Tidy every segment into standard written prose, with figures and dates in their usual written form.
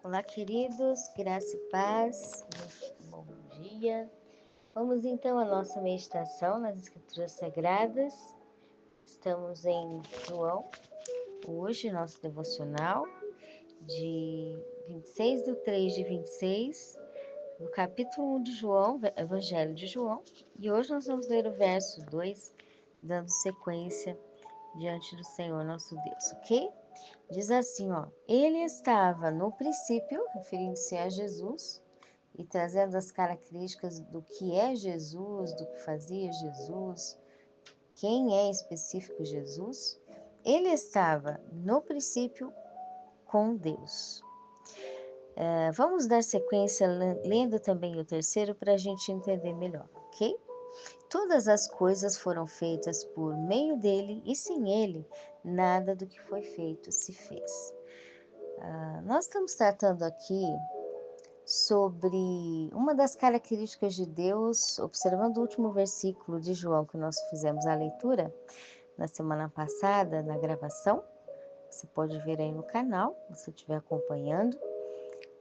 Olá, queridos, graça e paz, bom dia. Vamos então à nossa meditação nas Escrituras Sagradas. Estamos em João, hoje, nosso devocional, de 26/3/26, no capítulo 1 de João, Evangelho de João, e hoje nós vamos ler o verso 2, dando sequência diante do Senhor nosso Deus, ok? Diz assim, ó, ele estava no princípio, referindo-se a Jesus, e trazendo as características do que é Jesus, do que fazia Jesus, quem é específico Jesus. Ele estava no princípio com Deus. Vamos dar sequência lendo também o terceiro para a gente entender melhor, ok? Todas as coisas foram feitas por meio dele e sem ele, nada do que foi feito se fez. Nós estamos tratando aqui sobre uma das características de Deus, observando o último versículo de João que nós fizemos a leitura na semana passada, na gravação. Você pode ver aí no canal, se você estiver acompanhando,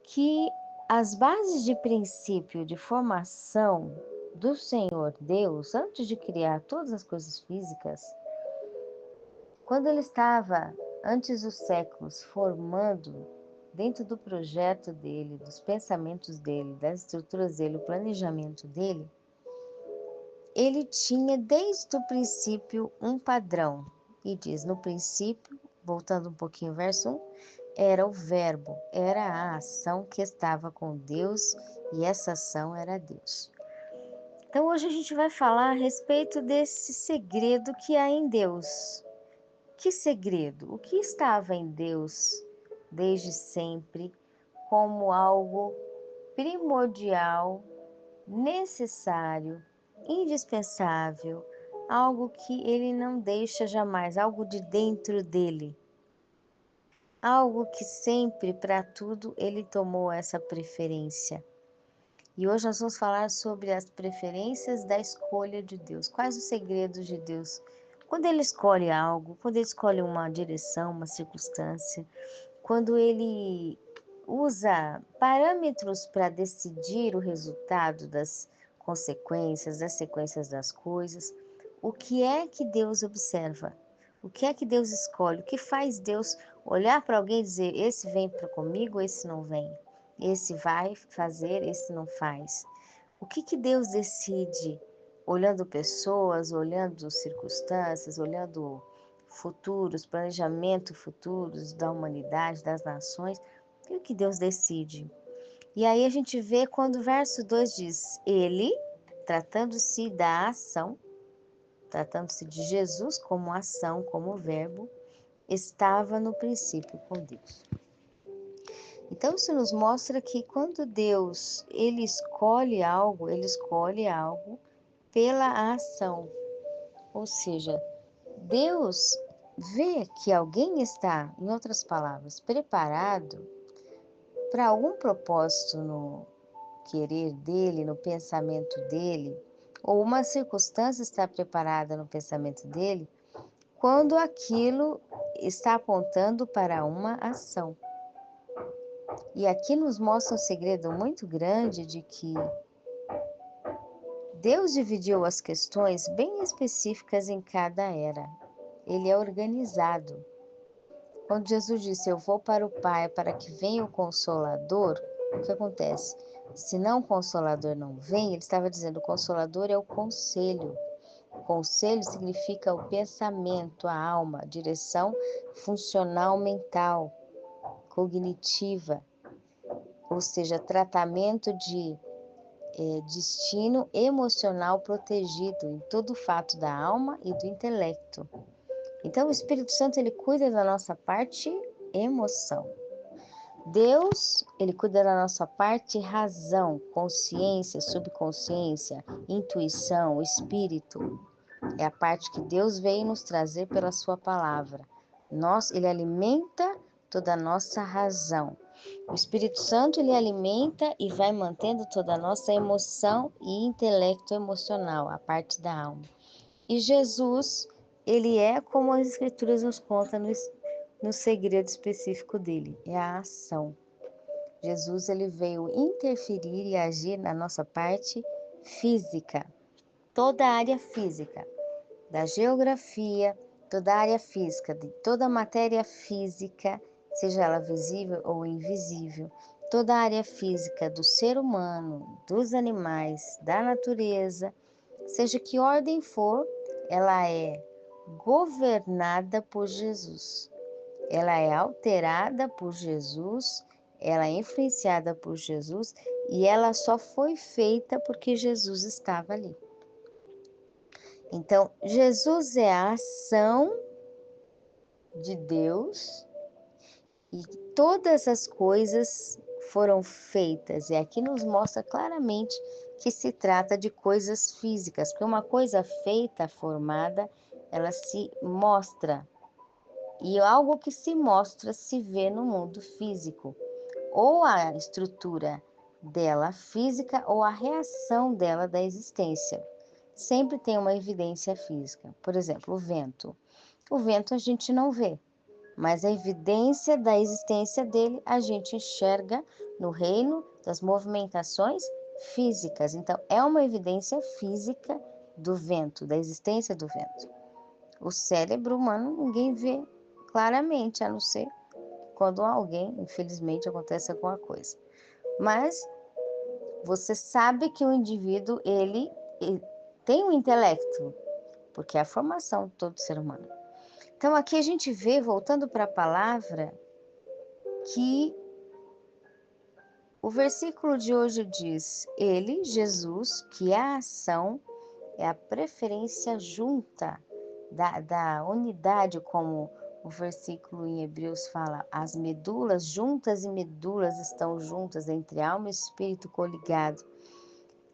que as bases de princípio de formação do Senhor Deus, antes de criar todas as coisas físicas, quando ele estava, antes dos séculos, formando dentro do projeto dele, dos pensamentos dele, das estruturas dele, o planejamento dele, ele tinha desde o princípio um padrão. E diz, no princípio, voltando um pouquinho ao verso 1, era o verbo, era a ação que estava com Deus e essa ação era Deus. Então hoje a gente vai falar a respeito desse segredo que há em Deus. Que segredo? O que estava em Deus desde sempre como algo primordial, necessário, indispensável, algo que ele não deixa jamais, algo de dentro dele, algo que sempre, para tudo, ele tomou essa preferência. E hoje nós vamos falar sobre as preferências da escolha de Deus. Quais os segredos de Deus? Quando ele escolhe algo, quando ele escolhe uma direção, uma circunstância, quando ele usa parâmetros para decidir o resultado das consequências, das sequências das coisas, o que é que Deus observa? O que é que Deus escolhe? O que faz Deus olhar para alguém e dizer: esse vem para comigo, esse não vem? Esse vai fazer, esse não faz? O que que Deus decide olhando pessoas, olhando circunstâncias, olhando futuros, planejamento futuros da humanidade, das nações? O que Deus decide? E aí a gente vê quando o verso 2 diz: ele, tratando-se da ação, tratando-se de Jesus como ação, como verbo, estava no princípio com Deus. Então isso nos mostra que quando Deus ele escolhe algo pela ação. Ou seja, Deus vê que alguém está, em outras palavras, preparado para algum propósito no querer dele, no pensamento dele, ou uma circunstância está preparada no pensamento dele, quando aquilo está apontando para uma ação. E aqui nos mostra um segredo muito grande de que Deus dividiu as questões bem específicas em cada era. Ele é organizado. Quando Jesus disse: eu vou para o Pai para que venha o Consolador, o que acontece? Se não o Consolador não vem, ele estava dizendo: o Consolador é o conselho. O conselho significa o pensamento, a alma, a direção funcional mental, cognitiva, ou seja, tratamento de destino emocional protegido em todo o fato da alma e do intelecto. Então, o Espírito Santo, ele cuida da nossa parte emoção. Deus, ele cuida da nossa parte razão, consciência, subconsciência, intuição, espírito. É a parte que Deus veio nos trazer pela sua palavra. Ele alimenta toda a nossa razão. O Espírito Santo, ele alimenta e vai mantendo toda a nossa emoção e intelecto emocional, a parte da alma. E Jesus, ele é como as Escrituras nos contam no segredo específico dele, é a ação. Jesus ele veio interferir e agir na nossa parte física, toda a área física, da geografia, toda a área física, de toda a matéria física, seja ela visível ou invisível, toda a área física do ser humano, dos animais, da natureza, seja que ordem for, ela é governada por Jesus. Ela é alterada por Jesus, ela é influenciada por Jesus e ela só foi feita porque Jesus estava ali. Então, Jesus é a ação de Deus e todas as coisas foram feitas. E aqui nos mostra claramente que se trata de coisas físicas, porque uma coisa feita, formada, ela se mostra. E algo que se mostra se vê no mundo físico, ou a estrutura dela física ou a reação dela da existência. Sempre tem uma evidência física. Por exemplo, o vento. O vento a gente não vê, mas a evidência da existência dele a gente enxerga no reino das movimentações físicas. Então, é uma evidência física do vento, da existência do vento. O cérebro humano ninguém vê claramente, a não ser quando alguém, infelizmente, acontece alguma coisa. Mas você sabe que o indivíduo, ele tem um intelecto, porque é a formação de todo ser humano. Então, aqui a gente vê, voltando para a palavra, que o versículo de hoje diz: Ele, Jesus, que é a ação, é a preferência junta da unidade, como o versículo em Hebreus fala, as medulas juntas e medulas estão juntas, entre alma e espírito coligado.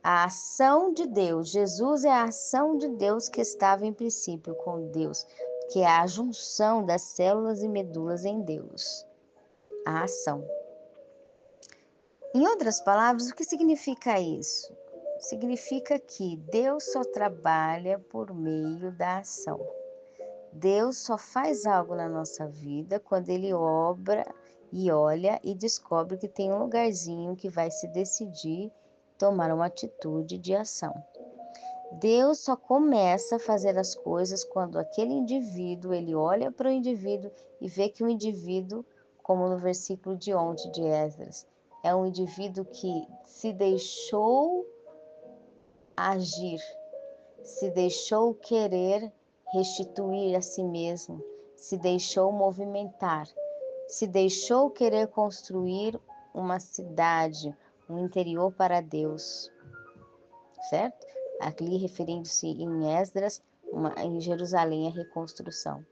A ação de Deus, Jesus é a ação de Deus que estava em princípio com Deus, que é a junção das células e medulas em Deus. A ação. Em outras palavras, o que significa isso? Significa que Deus só trabalha por meio da ação. Deus só faz algo na nossa vida quando Ele obra e olha e descobre que tem um lugarzinho que vai se decidir tomar uma atitude de ação. Deus só começa a fazer as coisas quando aquele indivíduo, ele olha para o indivíduo e vê que o indivíduo, como no versículo de ontem de Esdras, é um indivíduo que se deixou agir, se deixou querer restituir a si mesmo, se deixou movimentar, se deixou querer construir uma cidade, um interior para Deus, certo? Ali referindo-se em Esdras, em Jerusalém, a reconstrução.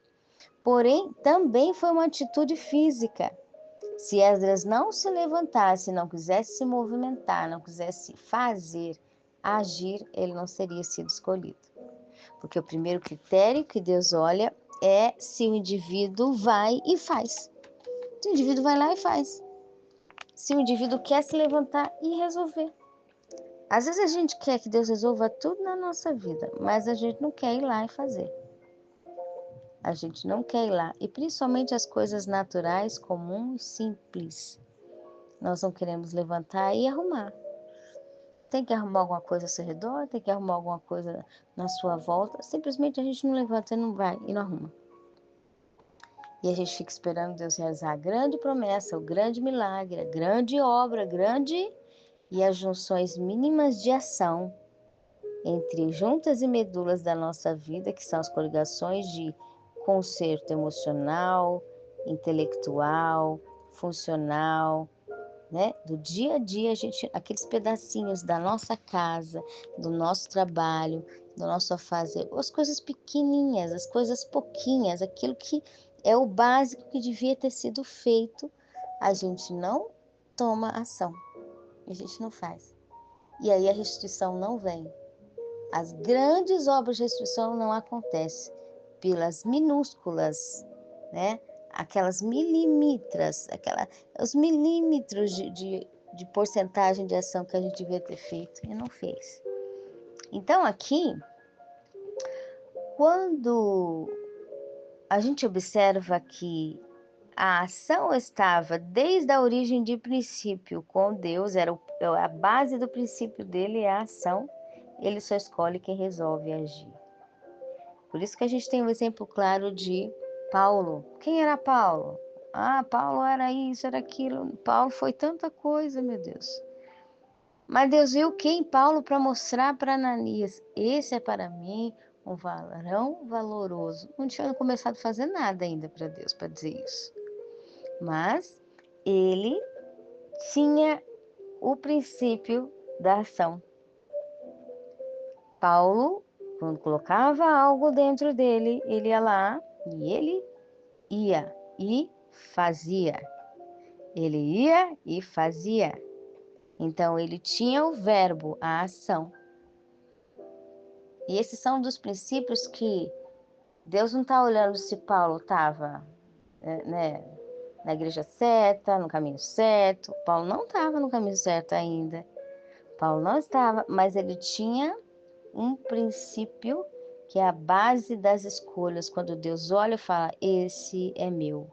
Porém, também foi uma atitude física. Se Esdras não se levantasse, não quisesse se movimentar, não quisesse fazer, agir, ele não seria sido escolhido. Porque o primeiro critério que Deus olha é se o indivíduo vai e faz. Se o indivíduo vai lá e faz. Se o indivíduo quer se levantar e resolver. Às vezes a gente quer que Deus resolva tudo na nossa vida, mas a gente não quer ir lá e fazer. A gente não quer ir lá. E principalmente as coisas naturais, comuns, simples. Nós não queremos levantar e arrumar. Tem que arrumar alguma coisa ao seu redor, tem que arrumar alguma coisa na sua volta. Simplesmente a gente não levanta e não vai e não arruma. E a gente fica esperando Deus realizar a grande promessa, o grande milagre, a grande obra, e as junções mínimas de ação entre juntas e medulas da nossa vida, que são as coligações de conserto emocional, intelectual, funcional, né? Do dia a dia, aqueles pedacinhos da nossa casa, do nosso trabalho, do nosso fazer, as coisas pequenininhas, as coisas pouquinhas, aquilo que é o básico que devia ter sido feito, a gente não toma ação, a gente não faz. E aí a restituição não vem. As grandes obras de restituição não acontecem pelas minúsculas, né? Aquelas milímetros, os milímetros de porcentagem de ação que a gente devia ter feito e não fez. Então, aqui, quando a gente observa que A ação estava desde a origem de princípio com Deus, a base do princípio dele é a ação, ele só escolhe quem resolve agir. Por isso que a gente tem um exemplo claro de Paulo. Quem era Paulo? Ah, Paulo era isso, era aquilo. Paulo foi tanta coisa, meu Deus. Mas Deus viu quem? Paulo para mostrar para Ananias: esse é para mim um varão valoroso. Não tinha começado a fazer nada ainda para Deus para dizer isso. Mas ele tinha o princípio da ação. Paulo, quando colocava algo dentro dele, ele ia lá e ele ia e fazia. Ele ia e fazia. Então, ele tinha o verbo, a ação. E esses são dos princípios que Deus não está olhando se Paulo estava, né, na igreja certa, no caminho certo. Paulo não estava no caminho certo ainda. Paulo não estava, mas ele tinha um princípio que é a base das escolhas. Quando Deus olha e fala: esse é meu,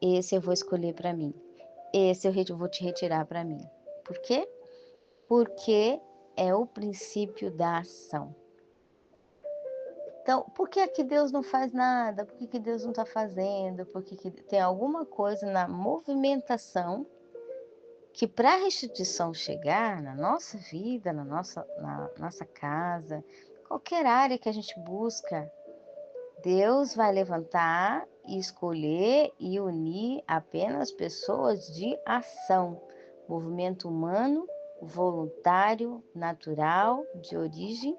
esse eu vou escolher para mim, esse eu vou te retirar para mim. Por quê? Porque é o princípio da ação. Então, por que que Deus não faz nada? Por que que Deus não está fazendo? Por que tem alguma coisa na movimentação que para a restituição chegar na nossa vida, na nossa casa, qualquer área que a gente busca, Deus vai levantar e escolher e unir apenas pessoas de ação, movimento humano, voluntário, natural, de origem,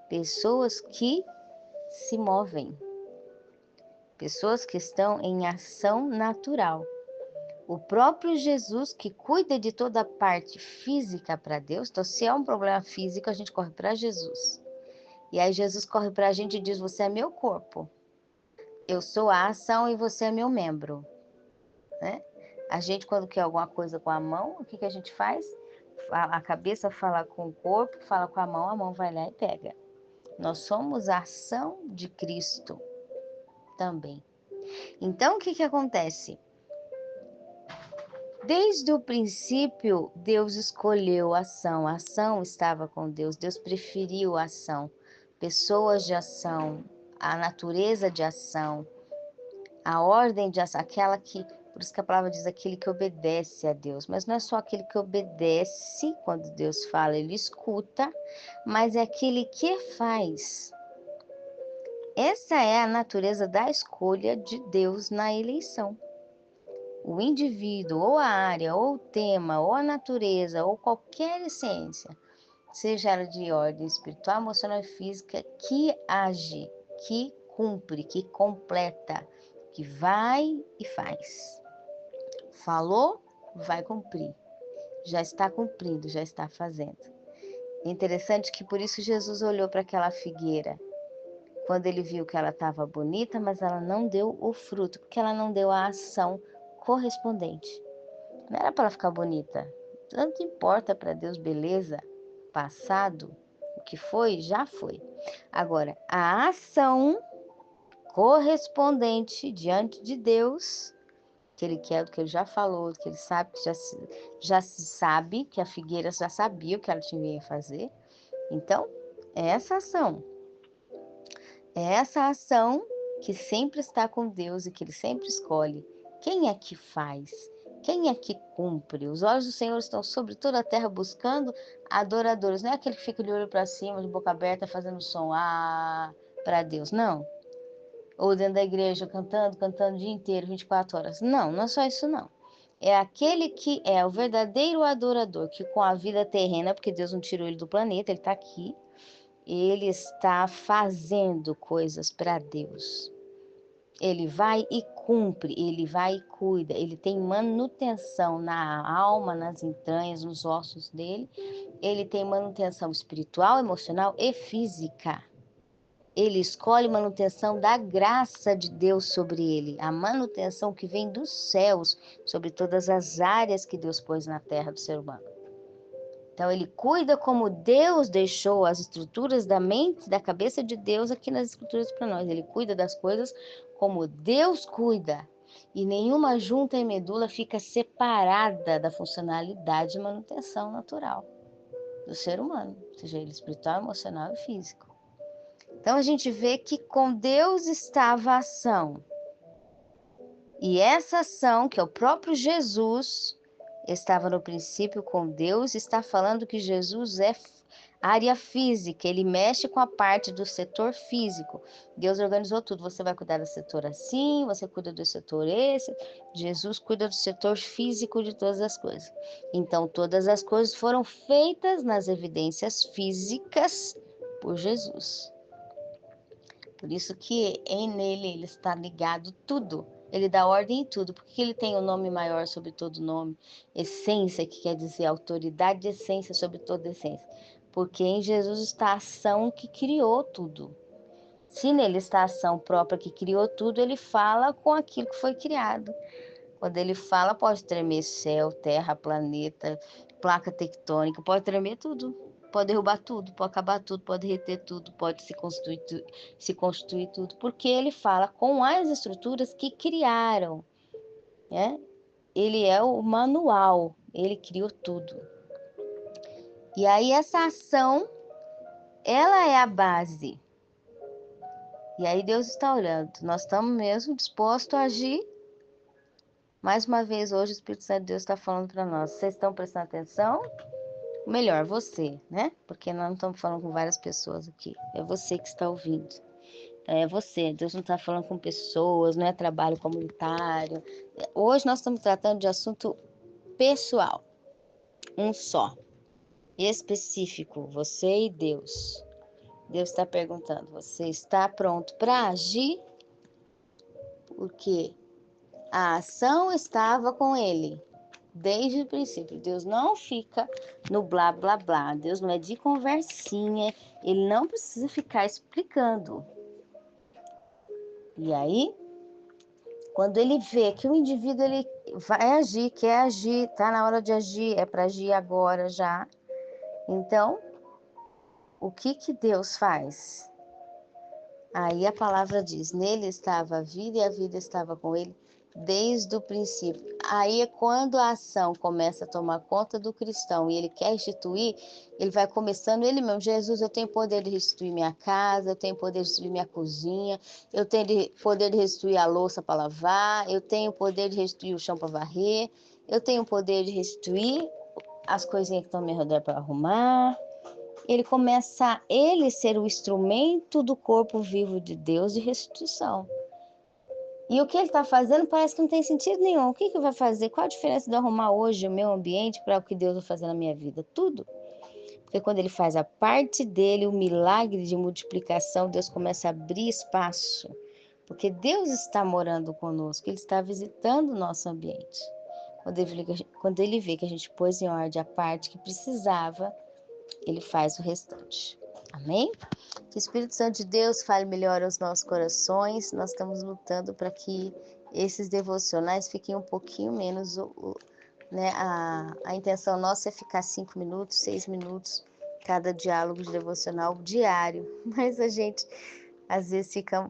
pessoas que se movem, pessoas que estão em ação natural. O próprio Jesus que cuida de toda a parte física para Deus, então se é um problema físico, a gente corre para Jesus. E aí Jesus corre para a gente e diz: você é meu corpo, eu sou a ação e você é meu membro, né? A gente, quando quer alguma coisa com a mão, o que que a gente faz? A cabeça fala com o corpo, fala com a mão vai lá e pega. Nós somos a ação de Cristo também. Então, o que que acontece? Desde o princípio, Deus escolheu a ação estava com Deus, Deus preferiu a ação, pessoas de ação, a natureza de ação, a ordem de ação, aquela que, por isso que a palavra diz aquele que obedece a Deus, mas não é só aquele que obedece, quando Deus fala, ele escuta, mas é aquele que faz. Essa é a natureza da escolha de Deus na eleição. O indivíduo, ou a área, ou o tema, ou a natureza, ou qualquer essência, seja ela de ordem espiritual, emocional e física, que age, que cumpre, que completa, que vai e faz. Falou, vai cumprir. Já está cumprindo, já está fazendo. É interessante que por isso Jesus olhou para aquela figueira, quando ele viu que ela estava bonita, mas ela não deu o fruto, porque ela não deu a ação correspondente. Não era para ela ficar bonita. Tanto importa para Deus beleza, passado, o que foi, já foi. Agora, a ação correspondente diante de Deus, que ele quer, do que ele já falou, que ele sabe, que já se sabe, que a figueira já sabia o que ela tinha que fazer. Então, é essa ação. É essa ação que sempre está com Deus e que ele sempre escolhe. Quem é que faz? Quem é que cumpre? Os olhos do Senhor estão sobre toda a terra buscando adoradores. Não é aquele que fica de olho para cima, de boca aberta, fazendo som para Deus. Não. Ou dentro da igreja, cantando o dia inteiro, 24 horas. Não, não é só isso não. É aquele que é o verdadeiro adorador, que com a vida terrena, porque Deus não tirou ele do planeta, ele está aqui, ele está fazendo coisas para Deus. Ele vai e cumpre, ele vai e cuida, ele tem manutenção na alma, nas entranhas, nos ossos dele, ele tem manutenção espiritual, emocional e física. Ele escolhe manutenção da graça de Deus sobre ele, a manutenção que vem dos céus sobre todas as áreas que Deus pôs na terra do ser humano. Então, ele cuida como Deus deixou as estruturas da mente, da cabeça de Deus aqui nas escrituras para nós. Ele cuida das coisas como Deus cuida. E nenhuma junta e medula fica separada da funcionalidade de manutenção natural do ser humano, seja ele espiritual, emocional e físico. Então a gente vê que com Deus estava a ação. E essa ação, que é o próprio Jesus, estava no princípio com Deus, está falando que Jesus é área física, ele mexe com a parte do setor físico. Deus organizou tudo. Você vai cuidar do setor assim, você cuida do setor esse. Jesus cuida do setor físico de todas as coisas. Então, todas as coisas foram feitas nas evidências físicas por Jesus. Por isso que nele ele está ligado tudo. Ele dá ordem em tudo, porque ele tem o nome maior sobre todo nome, essência, que quer dizer autoridade, essência sobre toda essência. Porque em Jesus está a ação que criou tudo. Se nele está a ação própria que criou tudo, ele fala com aquilo que foi criado. Quando ele fala, pode tremer céu, terra, planeta, placa tectônica, pode tremer tudo. Pode derrubar tudo, pode acabar tudo, pode derreter tudo, pode se constituir tudo, porque ele fala com as estruturas que criaram, né? Ele é o manual, ele criou tudo. E aí essa ação, ela é a base. E aí Deus está olhando, nós estamos mesmo dispostos a agir. Mais uma vez, hoje o Espírito Santo de Deus está falando para nós, vocês estão prestando atenção? Melhor, você, né? Porque nós não estamos falando com várias pessoas aqui. É você que está ouvindo. É você. Deus não está falando com pessoas, não é trabalho comunitário. Hoje nós estamos tratando de assunto pessoal. Um só. Específico. Você e Deus. Deus está perguntando, você está pronto para agir? Porque a ação estava com ele. Desde o princípio, Deus não fica no blá blá blá, Deus não é de conversinha, ele não precisa ficar explicando. E aí, quando ele vê que o indivíduo ele vai agir, quer agir, tá na hora de agir, é para agir agora já. Então, o que Deus faz? Aí a palavra diz, nele estava a vida e a vida estava com ele desde o princípio. Aí é quando a ação começa a tomar conta do cristão e ele quer restituir, ele vai começando ele mesmo. Jesus, eu tenho poder de restituir minha casa, eu tenho poder de restituir minha cozinha, eu tenho poder de restituir a louça para lavar, eu tenho poder de restituir o chão para varrer, eu tenho poder de restituir as coisinhas que estão ao meu redor para arrumar. Ele começa a ele ser o instrumento do corpo vivo de Deus de restituição. E o que ele está fazendo parece que não tem sentido nenhum. O que vai fazer? Qual a diferença de eu arrumar hoje o meu ambiente para o que Deus vai fazer na minha vida? Tudo. Porque quando ele faz a parte dele, o milagre de multiplicação, Deus começa a abrir espaço. Porque Deus está morando conosco, Ele está visitando o nosso ambiente. Quando ele vê que a gente pôs em ordem a parte que precisava, ele faz o restante. Amém? Que o Espírito Santo de Deus fale melhor aos nossos corações. Nós estamos lutando para que esses devocionais fiquem um pouquinho menos, né? A intenção nossa é ficar 5 minutos, 6 minutos, cada diálogo de devocional diário. Mas a gente, às vezes, fica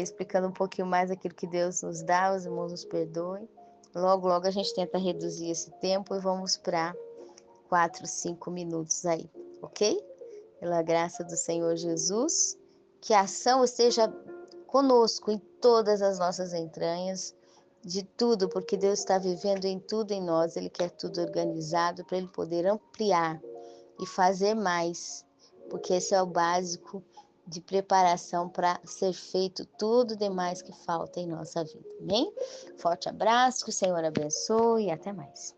explicando um pouquinho mais aquilo que Deus nos dá, os irmãos nos perdoem. Logo, logo a gente tenta reduzir esse tempo e vamos para 4, 5 minutos aí, ok? Pela graça do Senhor Jesus, que a ação esteja conosco em todas as nossas entranhas, de tudo, porque Deus está vivendo em tudo em nós, Ele quer tudo organizado para Ele poder ampliar e fazer mais, porque esse é o básico de preparação para ser feito tudo demais que falta em nossa vida, amém? Forte abraço, que o Senhor abençoe e até mais.